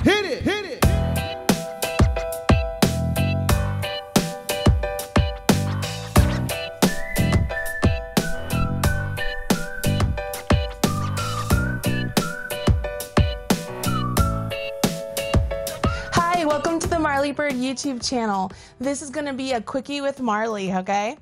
Hit it, hit it. Hi, welcome to the Marley Bird YouTube channel. This is going to be a quickie with Marley, okay?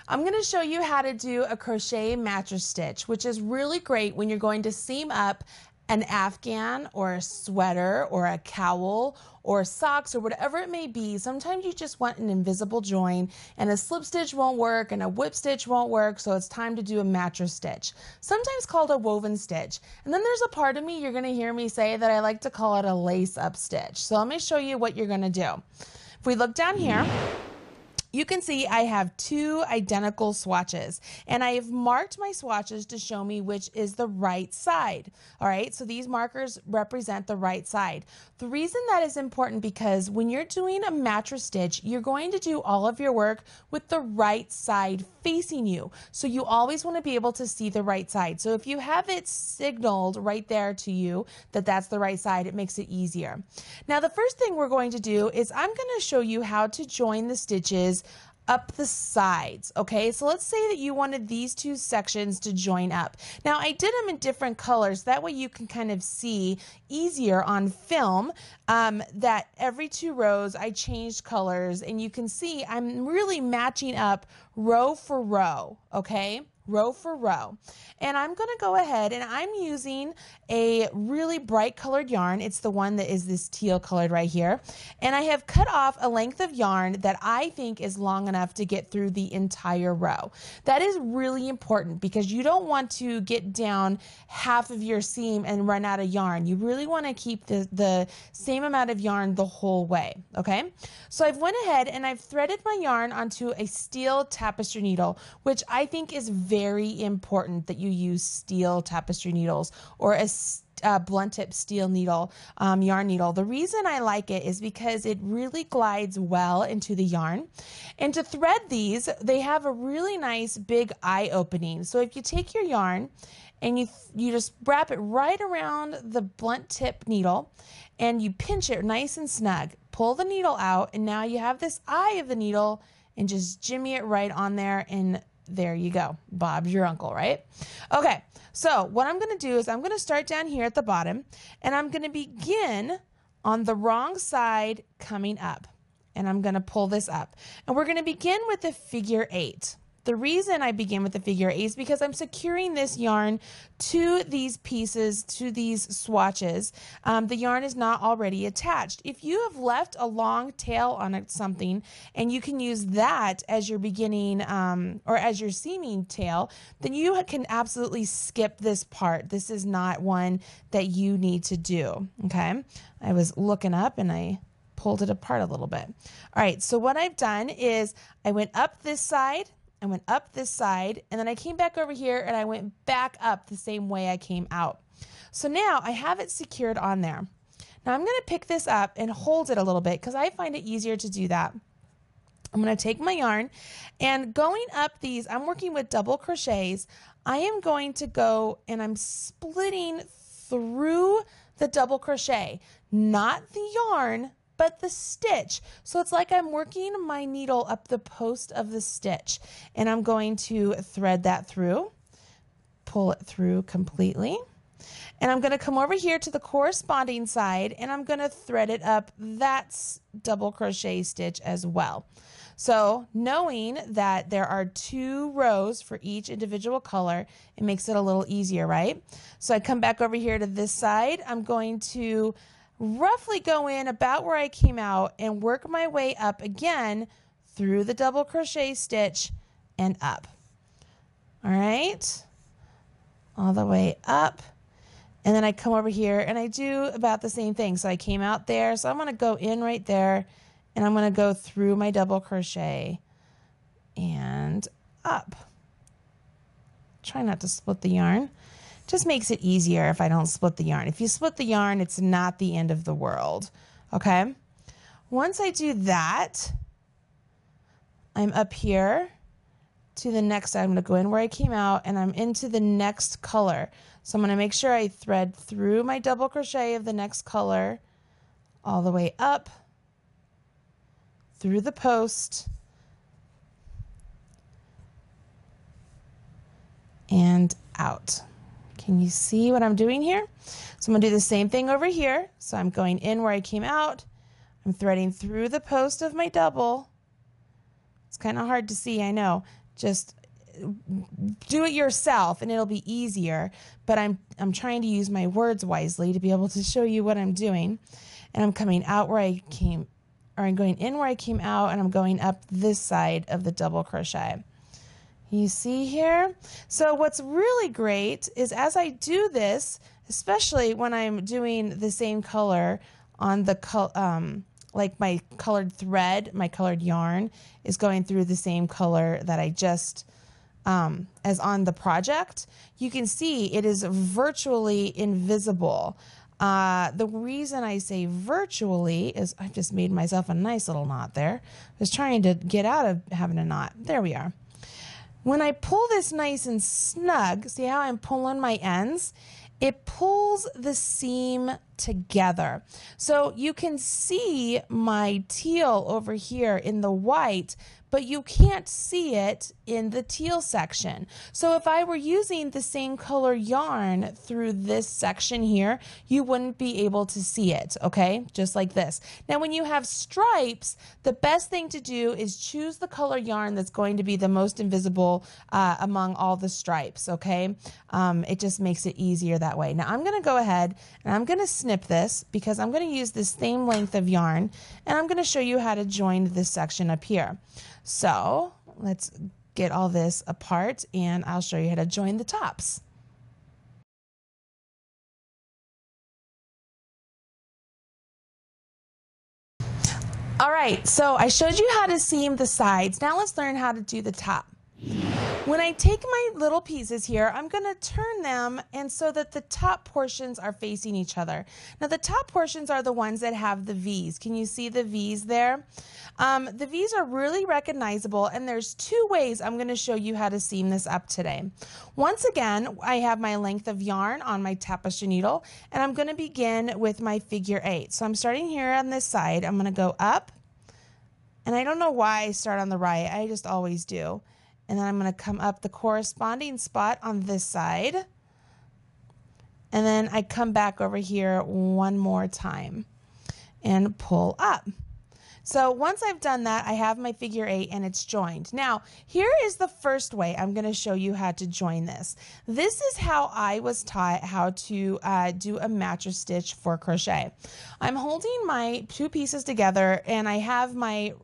I'm going to show you how to do a crochet mattress stitch, which is really great when you're going to seam up an afghan or a sweater or a cowl or socks or whatever it may be. Sometimes you just want an invisible join and a slip stitch won't work and a whip stitch won't work, so it's time to do a mattress stitch, sometimes called a woven stitch. And then there's a part of me you're going to hear me say that I like to call it a lace up stitch. So let me show you what you're going to do. If we look down here, you can see I have two identical swatches, and I have marked my swatches to show me which is the right side. All right, so these markers represent the right side. The reason that is important because when you're doing a mattress stitch, you're going to do all of your work with the right side facing you. So you always want to be able to see the right side. So if you have it signaled right there to you that that's the right side, it makes it easier. Now, the first thing we're going to do is I'm going to show you how to join the stitches up the sides. Okay, so let's say that you wanted these two sections to join up. Now I did them in different colors, that way you can kind of see easier on film that every two rows I changed colors, and you can see I'm really matching up row for row, okay? Row for row. And I'm going to go ahead and I'm using a really bright colored yarn. It's the one that is this teal colored right here. And I have cut off a length of yarn that I think is long enough to get through the entire row. That is really important because you don't want to get down half of your seam and run out of yarn. You really want to keep the same amount of yarn the whole way, okay? So I've went ahead and I've threaded my yarn onto a steel tapestry needle, which I think is very important that you use steel tapestry needles or a blunt tip steel needle, yarn needle. The reason I like it is because it really glides well into the yarn. And to thread these, they have a really nice big eye opening. So if you take your yarn and you just wrap it right around the blunt tip needle and you pinch it nice and snug, pull the needle out, and now you have this eye of the needle and just jimmy it right on there, and there you go. Bob's your uncle, right? Okay, so what I'm going to do is I'm going to start down here at the bottom, and I'm going to begin on the wrong side coming up, and I'm going to pull this up. And we're going to begin with a figure 8. The reason I begin with the figure 8 is because I'm securing this yarn to these pieces, to these swatches. The yarn is not already attached. If you have left a long tail on something and you can use that as your beginning or as your seaming tail, then you can absolutely skip this part. This is not one that you need to do, okay? I was looking up and I pulled it apart a little bit. All right, so what I've done is I went up this side, I went up this side, and then I came back over here and I went back up the same way I came out. So now I have it secured on there. Now I'm going to pick this up and hold it a little bit because I find it easier to do that. I'm going to take my yarn, and going up these, I'm working with double crochets. I am going to go and I'm splitting through the double crochet, not the yarn, but the stitch. So it's like I'm working my needle up the post of the stitch, and I'm going to thread that through, pull it through completely, and I'm going to come over here to the corresponding side and I'm going to thread it up that double crochet stitch as well. So knowing that there are 2 rows for each individual color, it makes it a little easier, right? So I come back over here to this side. I'm going to roughly go in about where I came out and work my way up again through the double crochet stitch and up. All right, all the way up, and then I come over here and I do about the same thing. So I came out there, so I'm going to go in right there and I'm going to go through my double crochet and up. Try not to split the yarn. Just makes it easier if I don't split the yarn. If you split the yarn, it's not the end of the world, okay? Once I do that, I'm up here to the next, I'm going to go in where I came out and I'm into the next color. So I'm going to make sure I thread through my double crochet of the next color, all the way up through the post and out. Can you see what I'm doing here? So I'm going to do the same thing over here. So I'm going in where I came out. I'm threading through the post of my double. It's kind of hard to see, I know. Just do it yourself and it'll be easier, but I'm trying to use my words wisely to be able to show you what I'm doing. And I'm coming out where I came, or I'm going in where I came out, and I'm going up this side of the double crochet. You see here? So what's really great is as I do this, especially when I'm doing the same color on the like my colored thread, my colored yarn is going through the same color that I just as on the project, you can see it is virtually invisible. The reason I say virtually is I've just made myself a nice little knot there. I was trying to get out of having a knot. There we are. When I pull this nice and snug, see how I'm pulling my ends? It pulls the seam together. So you can see my teal over here in the white, but you can't see it in the teal section. So if I were using the same color yarn through this section here, you wouldn't be able to see it, okay? Just like this. Now when you have stripes, the best thing to do is choose the color yarn that's going to be the most invisible among all the stripes, okay? It just makes it easier that way. Now I'm gonna go ahead and I'm gonna snip this because I'm gonna use the same length of yarn and I'm gonna show you how to join this section up here. So let's get all this apart and I'll show you how to join the tops. All right, so I showed you how to seam the sides. Now let's learn how to do the top. When I take my little pieces here, I'm going to turn them and so that the top portions are facing each other. Now the top portions are the ones that have the V's. Can you see the V's there? The V's are really recognizable, and there's two ways I'm going to show you how to seam this up today. Once again, I have my length of yarn on my tapestry needle, and I'm going to begin with my figure 8. So I'm starting here on this side. I'm going to go up, and I don't know why I start on the right. I just always do. And then I'm going to come up the corresponding spot on this side. And then I come back over here one more time and pull up. So once I've done that, I have my figure 8 and it's joined. Now, here is the first way I'm going to show you how to join this. This is how I was taught how to do a mattress stitch for crochet. I'm holding my two pieces together and I have my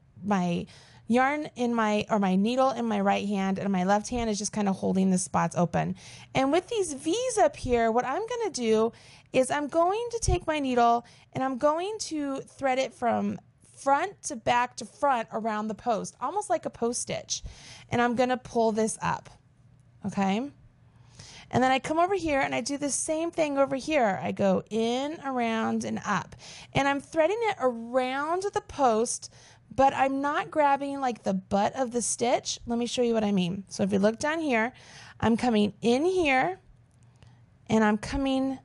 yarn in my needle in my right hand, and my left hand is just kind of holding the spots open. And with these V's up here, what I'm going to do is I'm going to take my needle and I'm going to thread it from front to back to front around the post, almost like a post stitch. And I'm going to pull this up, okay? And then I come over here and I do the same thing over here. I go in, around, and up. And I'm threading it around the post, but I'm not grabbing like the butt of the stitch. Let me show you what I mean. So if you look down here, I'm coming in here and I'm coming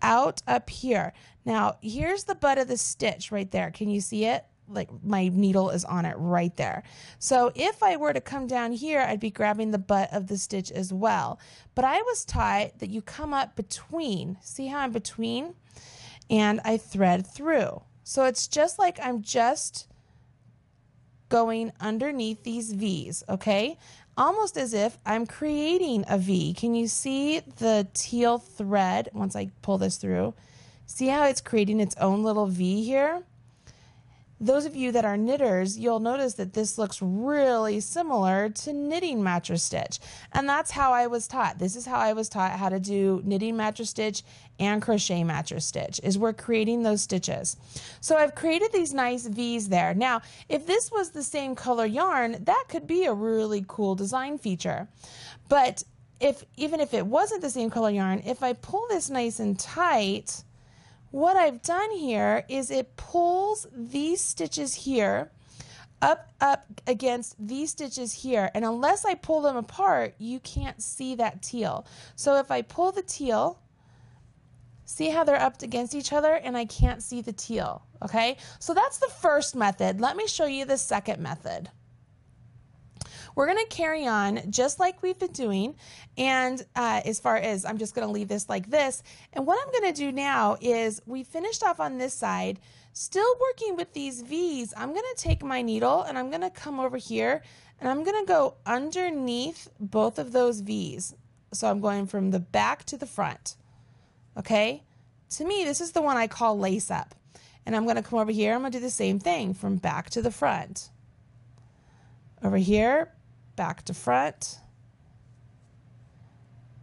out up here. Now here's the butt of the stitch right there. Can you see it? Like my needle is on it right there. So if I were to come down here, I'd be grabbing the butt of the stitch as well. But I was taught that you come up between. See how I'm between? And I thread through. So it's just like I'm just going underneath these V's, okay? Almost as if I'm creating a V. Can you see the teal thread once I pull this through? See how it's creating its own little V here? Those of you that are knitters, you'll notice that this looks really similar to knitting mattress stitch. And that's how I was taught. This is how I was taught how to do knitting mattress stitch and crochet mattress stitch, is we're creating those stitches. So I've created these nice V's there. Now, if this was the same color yarn, that could be a really cool design feature. But even if it wasn't the same color yarn, if I pull this nice and tight, what I've done here is it pulls these stitches here up against these stitches here, and unless I pull them apart, you can't see that teal. So if I pull the teal See how they're up against each other and I can't see the teal, okay? So that's the first method. Let me show you the second method. We're gonna carry on just like we've been doing, and as far as I'm just gonna leave this like this, and what I'm gonna do now is we finished off on this side, still working with these V's. I'm gonna take my needle and I'm gonna come over here and I'm gonna go underneath both of those V's. So I'm going from the back to the front. Okay, to me, this is the one I call lace up. And I'm gonna come over here, I'm gonna do the same thing from back to the front. Over here, back to front,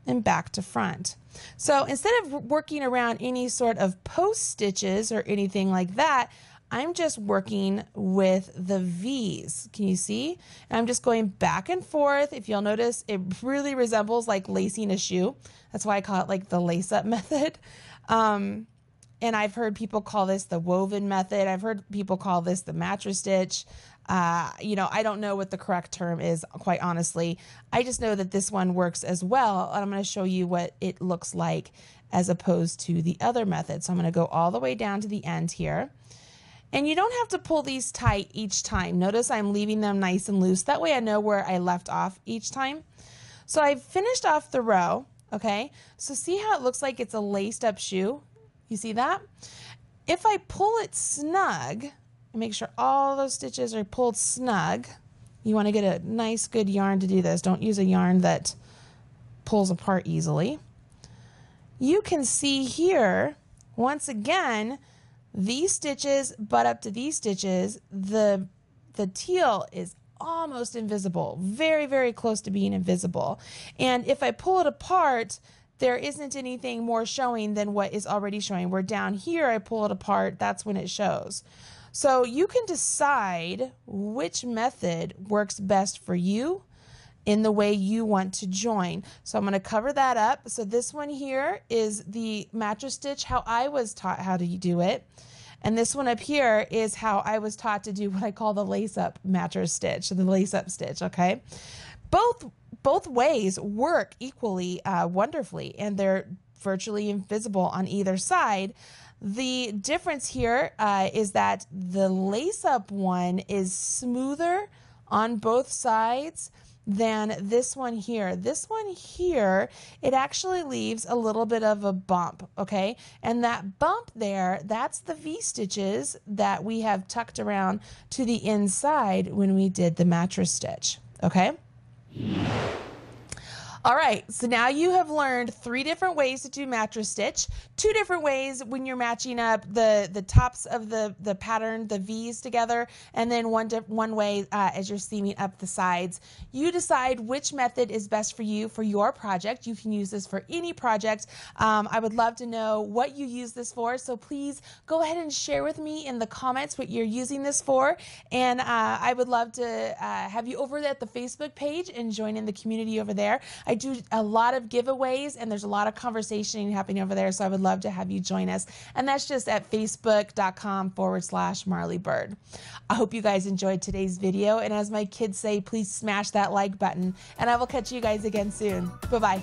and back to front. So instead of working around any sort of post stitches or anything like that, I'm just working with the V's. Can you see? And I'm just going back and forth. If you'll notice, it really resembles like lacing a shoe. That's why I call it like the lace up method. And I've heard people call this the woven method. I've heard people call this the mattress stitch. You know, I don't know what the correct term is, quite honestly. I just know that this one works as well. And I'm going to show you what it looks like as opposed to the other method. So I'm going to go all the way down to the end here. And you don't have to pull these tight each time. Notice I'm leaving them nice and loose. That way I know where I left off each time. So I've finished off the row, okay? So see how it looks like it's a laced up shoe? You see that? If I pull it snug, and make sure all those stitches are pulled snug, you want to get a nice good yarn to do this. Don't use a yarn that pulls apart easily. You can see here, once again, these stitches butt up to these stitches. The teal is almost invisible, very, very close to being invisible. And if I pull it apart, there isn't anything more showing than what is already showing. Where down here, I pull it apart, that's when it shows. So you can decide which method works best for you in the way you want to join. So I'm going to cover that up. So this one here is the mattress stitch, how I was taught how to do it. And this one up here is how I was taught to do what I call the lace up mattress stitch, the lace up stitch, okay? Both ways work equally wonderfully, and they're virtually invisible on either side. The difference here is that the lace up one is smoother on both sides than this one here. This one here, it actually leaves a little bit of a bump, okay? And that bump there, that's the V-stitches that we have tucked around to the inside when we did the mattress stitch, okay? All right, so now you have learned 3 different ways to do mattress stitch, 2 different ways when you're matching up the tops of the pattern, the V's together, and then one way as you're seaming up the sides. You decide which method is best for you for your project. You can use this for any project. I would love to know what you use this for, so please go ahead and share with me in the comments what you're using this for, and I would love to have you over at the Facebook page and join in the community over there. I do a lot of giveaways and there's a lot of conversation happening over there, so I would love to have you join us. And that's just at facebook.com/Marley Bird. I hope you guys enjoyed today's video, and as my kids say, please smash that like button, and I will catch you guys again soon. Bye-bye.